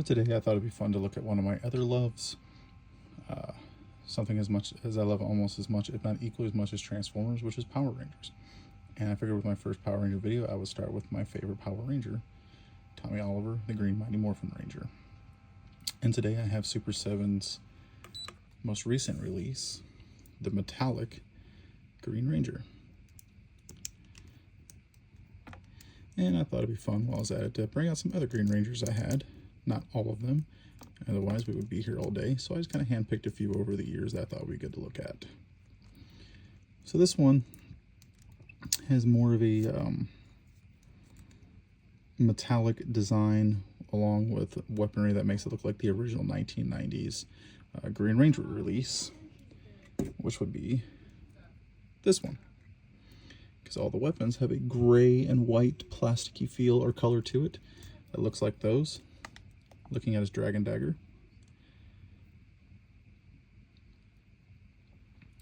Today I thought it'd be fun to look at one of my other loves. Something as much as I love almost as much, if not equally as much as Transformers, which is Power Rangers. And I figured with my first Power Ranger video, I would start with my favorite Power Ranger, Tommy Oliver, the Green Mighty Morphin Ranger. And today I have Super 7's most recent release, the metallic Green Ranger. And I thought it'd be fun while I was at it to bring out some other Green Rangers I had. Not all of them, otherwise we would be here all day. So I just kind of handpicked a few over the years that I thought would be good to look at. So this one has more of a metallic design along with weaponry that makes it look like the original 1990s Green Ranger release, which would be this one. Because all the weapons have a gray and white plasticky feel or color to it that looks like those. Looking at his dragon dagger,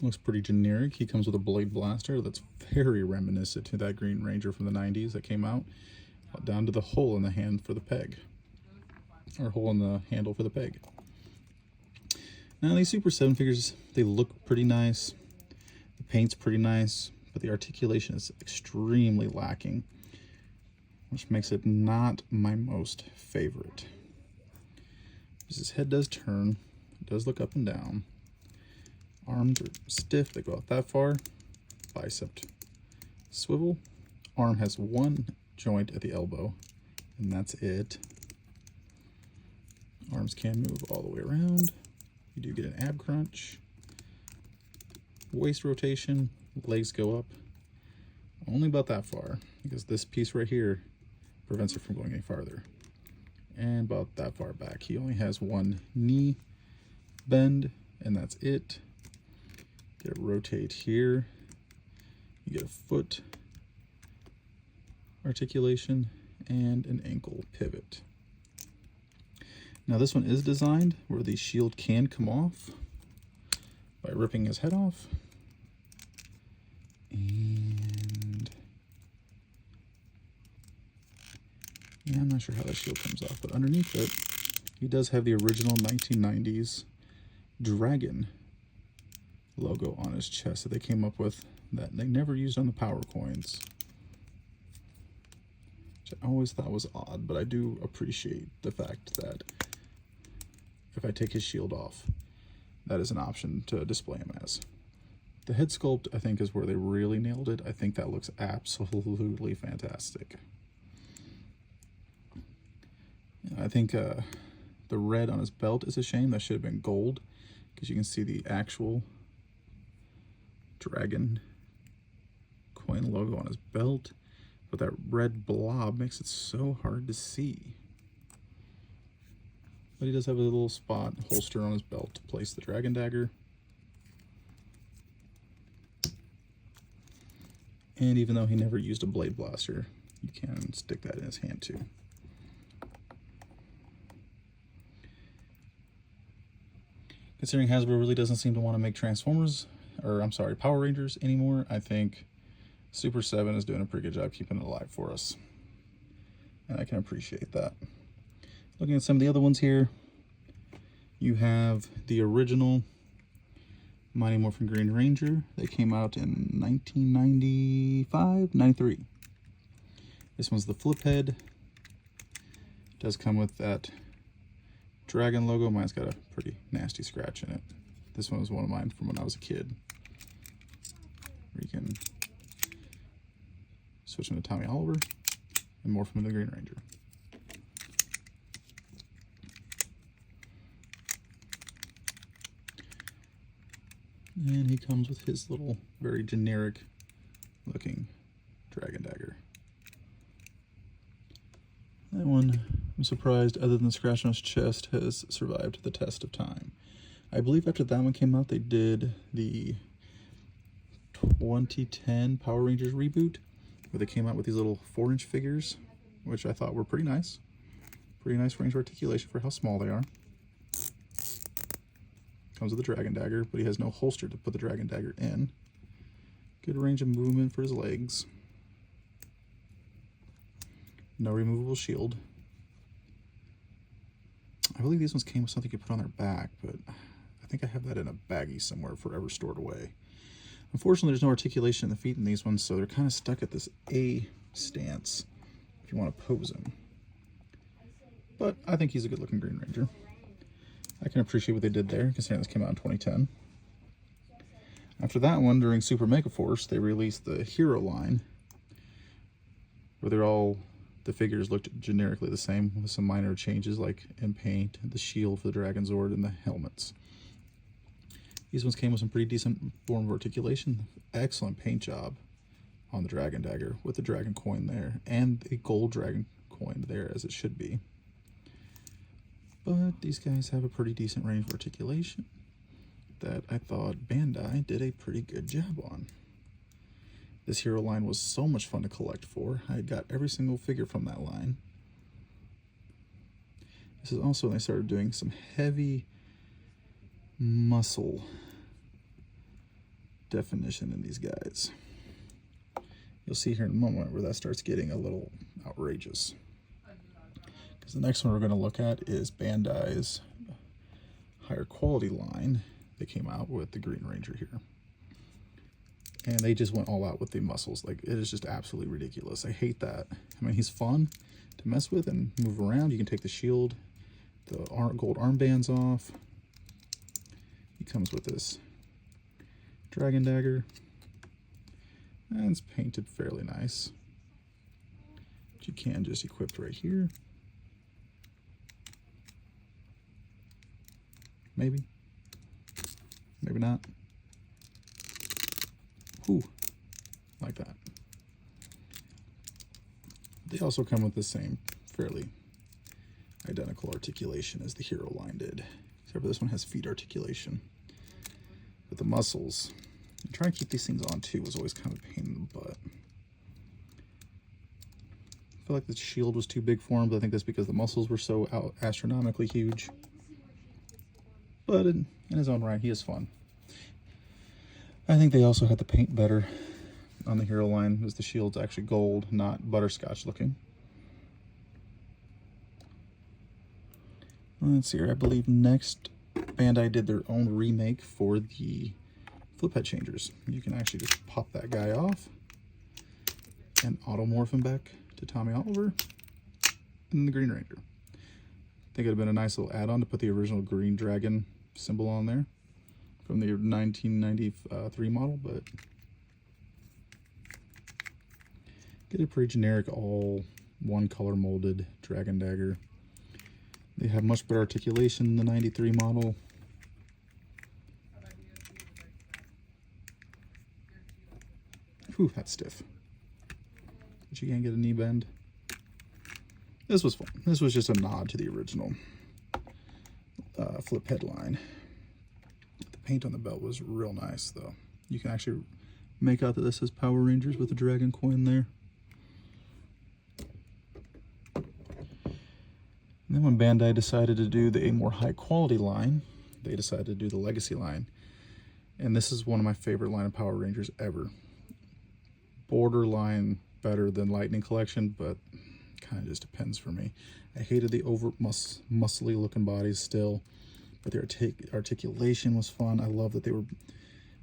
looks pretty generic. He comes with a blade blaster that's very reminiscent to that Green Ranger from the 90s that came out, down to the hole in the hand for the peg, or hole in the handle for the peg. Now these Super 7 figures, they look pretty nice, the paint's pretty nice, but the articulation is extremely lacking, which makes it not my most favorite. His head does turn, it does look up and down. Arms are stiff, they go out that far. Bicep swivel. Arm has one joint at the elbow, and that's it. Arms can move all the way around. You do get an ab crunch. Waist rotation, legs go up only about that far, because this piece right here prevents it from going any farther. And about that far back. He only has one knee bend, and that's it. Get a rotate here. You get a foot articulation and an ankle pivot. Now this one is designed where the shield can come off by ripping his head off. And yeah, I'm not sure how that shield comes off, but underneath it, he does have the original 1990s dragon logo on his chest that they came up with that they never used on the Power Coins, which I always thought was odd, but I do appreciate the fact that if I take his shield off, that is an option to display him as. The head sculpt, I think, is where they really nailed it. I think that looks absolutely fantastic. I think the red on his belt is a shame. That should have been gold, because you can see the actual dragon coin logo on his belt, but that red blob makes it so hard to see. But he does have a little spot holster on his belt to place the dragon dagger. And even though he never used a blade blaster, you can stick that in his hand too. Considering Hasbro really doesn't seem to want to make Transformers, or I'm sorry, Power Rangers anymore, I think Super 7 is doing a pretty good job keeping it alive for us. And I can appreciate that. Looking at some of the other ones here, you have the original Mighty Morphin Green Ranger. They came out in 1995, 93. This one's the flip head. It does come with that dragon logo. Mine's got a pretty nasty scratch in it. This one was one of mine from when I was a kid. Where you can switch into Tommy Oliver and morph him into the Green Ranger. And he comes with his little, very generic looking dragon dagger. That one, I'm surprised, other than the scratch on his chest, has survived the test of time. I believe after that one came out, they did the 2010 Power Rangers reboot, where they came out with these little 4-inch figures, which I thought were pretty nice. Pretty nice range of articulation for how small they are. Comes with a dragon dagger, but he has no holster to put the dragon dagger in. Good range of movement for his legs. No removable shield. I believe these ones came with something you could put on their back, but I think I have that in a baggie somewhere forever stored away. Unfortunately, there's no articulation in the feet in these ones, so they're kind of stuck at this A stance if you want to pose him. But I think he's a good looking Green Ranger. I can appreciate what they did there, considering this came out in 2010. After that one, during Super Mega Force, they released the Hero line, where the figures looked generically the same, with some minor changes like in paint, the shield for the Dragon Zord, and the helmets. These ones came with some pretty decent form of articulation. Excellent paint job on the Dragon Dagger with the Dragon coin there, and a gold Dragon coin there, as it should be. But these guys have a pretty decent range of articulation that I thought Bandai did a pretty good job on. This Hero line was so much fun to collect for. I got every single figure from that line. This is also when they started doing some heavy muscle definition in these guys. You'll see here in a moment where that starts getting a little outrageous. Because the next one we're going to look at is Bandai's higher quality line. They came out with the Green Ranger here. And they just went all out with the muscles. Like, it is just absolutely ridiculous. I hate that. I mean, he's fun to mess with and move around. You can take the shield, the gold armbands off. He comes with this Dragon Dagger. And it's painted fairly nice. But you can just equip right here. Maybe. Maybe not. Ooh, like that. They also come with the same fairly identical articulation as the Hero line did, except for this one has feet articulation. But the muscles, and trying to keep these things on too was always kind of a pain in the butt. I feel like the shield was too big for him, but I think that's because the muscles were so astronomically huge. But in his own right, he is fun. I think they also had the paint better on the Hero line, as the shield's actually gold, not butterscotch looking. Let's see here. I believe next Bandai did their own remake for the flip head changers. You can actually just pop that guy off and automorph him back to Tommy Oliver and the Green Ranger. I think it would have been a nice little add-on to put the original Green Dragon symbol on there from the 1993 model, but get a pretty generic all one color molded Dragon Dagger. They have much better articulation than the 93 model. Whew, that's stiff. But you can't get a knee bend. This was fun. This was just a nod to the original flip headline. The paint on the belt was real nice, though. You can actually make out that this is Power Rangers with the Dragon coin there. And then when Bandai decided to do the more high quality line, they decided to do the Legacy line. And this is one of my favorite line of Power Rangers ever. Borderline better than Lightning Collection, but kind of just depends for me. I hated the over muscly looking bodies still, but their articulation was fun. I love that they were,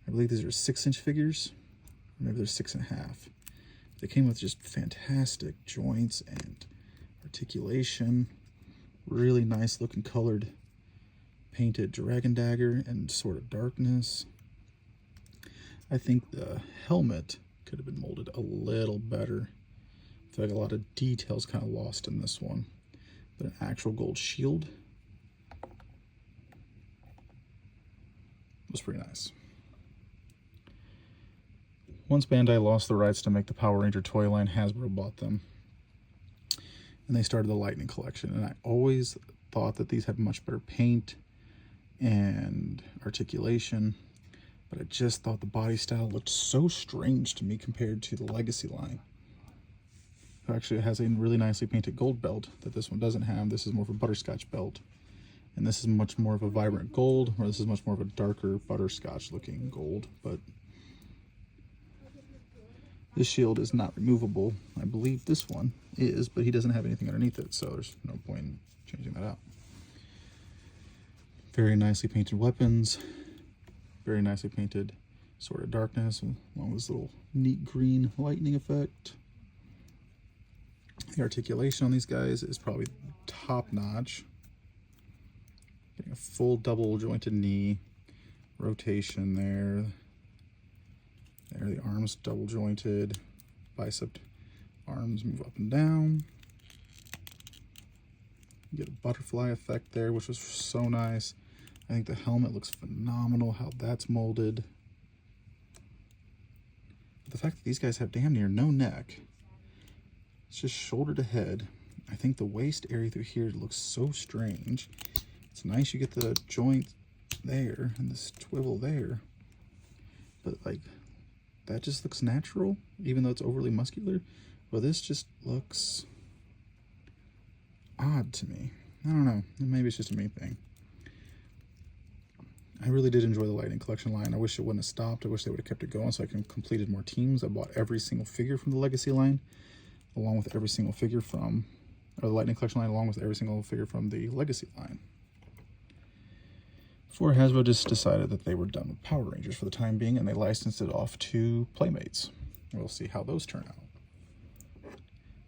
I believe these are 6-inch figures, or maybe they're 6.5. They came with just fantastic joints and articulation. Really nice looking colored painted Dragon Dagger and Sword of Darkness. I think the helmet could have been molded a little better. I feel like a lot of details kind of lost in this one. But an actual gold shield was pretty nice. Once Bandai lost the rights to make the Power Ranger toy line, Hasbro bought them. And they started the Lightning Collection. And I always thought that these had much better paint and articulation. But I just thought the body style looked so strange to me compared to the Legacy line. Actually, it has a really nicely painted gold belt that this one doesn't have. This is more of a butterscotch belt. And this is much more of a vibrant gold, or this is much more of a darker butterscotch looking gold. But this shield is not removable. I believe this one is, but he doesn't have anything underneath it, so there's no point in changing that out. Very nicely painted weapons. Very nicely painted Sword of Darkness, along with this little neat green lightning effect. The articulation on these guys is probably top notch. Getting a full double jointed knee, rotation there. There, the arms double jointed, bicep arms move up and down. You get a butterfly effect there, which was so nice. I think the helmet looks phenomenal, how that's molded. But the fact that these guys have damn near no neck, it's just shoulder to head. I think the waist area through here looks so strange. It's nice you get the joint there and this swivel there, but like that just looks natural, even though it's overly muscular. But this just looks odd to me. I don't know, maybe it's just a me thing. I really did enjoy the Lightning Collection line. I wish it wouldn't have stopped. I wish they would have kept it going so I can completed more teams. I bought every single figure from the Legacy line, along with every single figure from, or the Lightning Collection line, along with every single figure from the Legacy line. Before Hasbro just decided that they were done with Power Rangers for the time being, and they licensed it off to Playmates. We'll see how those turn out.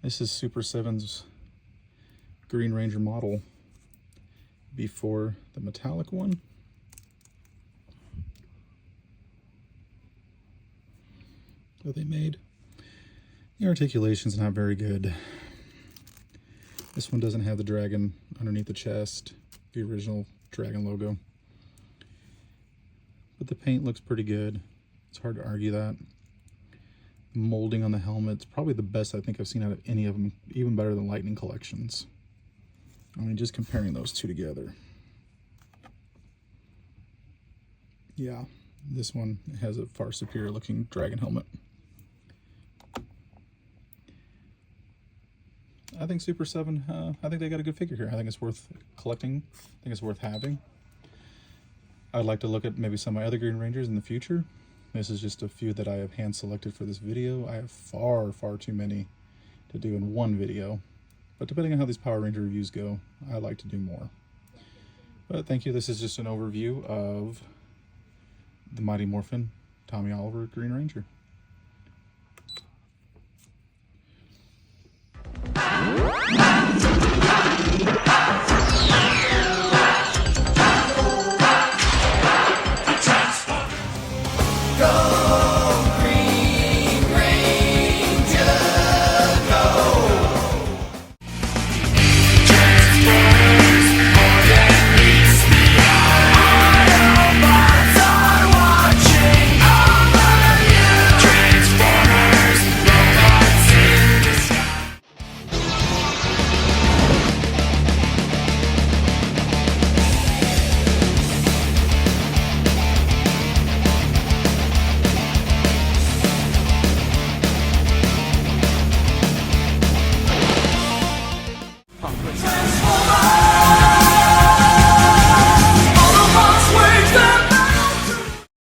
This is Super 7's Green Ranger model before the metallic one. That they made. The articulation's not very good. This one doesn't have the dragon underneath the chest, the original dragon logo. But the paint looks pretty good. It's hard to argue that. The molding on the helmet's probably the best I think I've seen out of any of them, even better than Lightning Collections. I mean, just comparing those two together. Yeah, this one has a far superior looking dragon helmet. I think Super 7, I think they got a good figure here. I think it's worth collecting. I think it's worth having. I'd like to look at maybe some of my other Green Rangers in the future. This is just a few that I have hand selected for this video. I have far, far too many to do in one video. But depending on how these Power Ranger reviews go, I'd like to do more. But thank you. This is just an overview of the Mighty Morphin Tommy Oliver Green Ranger.